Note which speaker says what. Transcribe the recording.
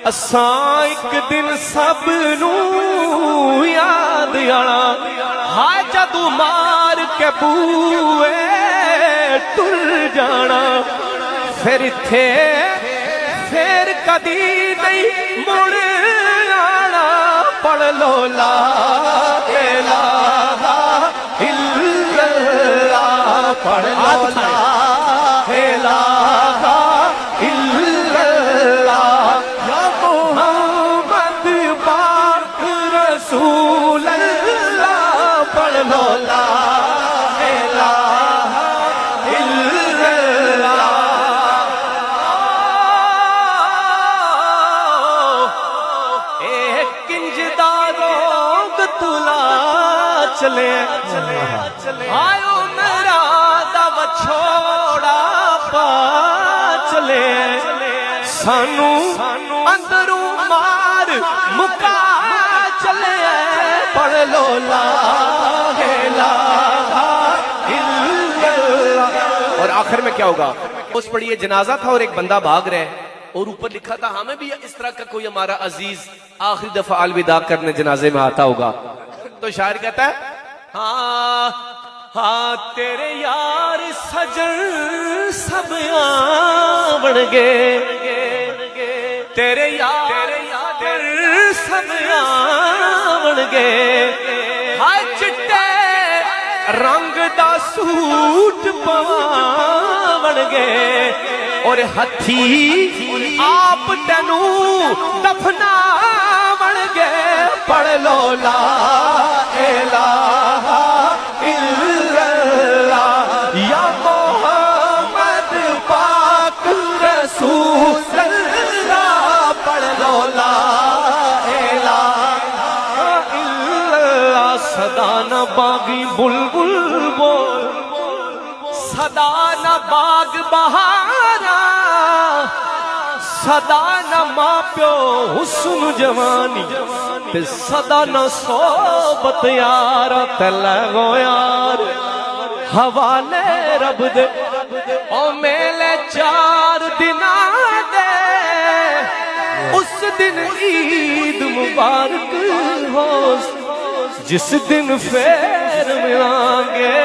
Speaker 1: اساں ایک دن سب نو یاد آنا ہائے جدو مار کے بوئے ٹر جانا پھر تھے پھر کدی نہیں مڑ آنا پڑھ لو لا الہ الا اللہ پڑھ لو لا الہ رسول اللہ پڑھ لو لا الہ الا اللہ ایک کنج داروگ تلا چلے آئیو میرا دو چھوڑا پا چلے سانو اندروں مار مکا چلے پڑھ لو لا الہ الا اللہ۔ اور آخر میں کیا ہوگا؟ اس پڑھیے جنازہ تھا اور ایک بندہ بھاگ رہے اور اوپر لکھا تھا ہمیں بھی اس طرح کا کوئی ہمارا عزیز آخری دفعہ الوداع کرنے جنازے میں آتا ہوگا۔ تو شاعر کہتا ہے ہاں ہاں تیرے یار سجن سب آون گے تیرے یار سب آون گے ہائے چٹے رنگ دا سوٹ پاون گے اور ہتھی آپ تینوں دفناون گے پڑھ لو لا الہ الا اللہ یا محمد پاک رسول اللہ پڑھ لو لا صدا نہ باغی بلبل بول صدا نہ باغ بہارا صدا نہ ماں پیو حسن جوانی تے صدا نہ صحبت یارا تے لگو یار حوالے رب دے او میلے 4 دنہ دے اس دن عید مبارک ہو جس دن پھر ملیں گے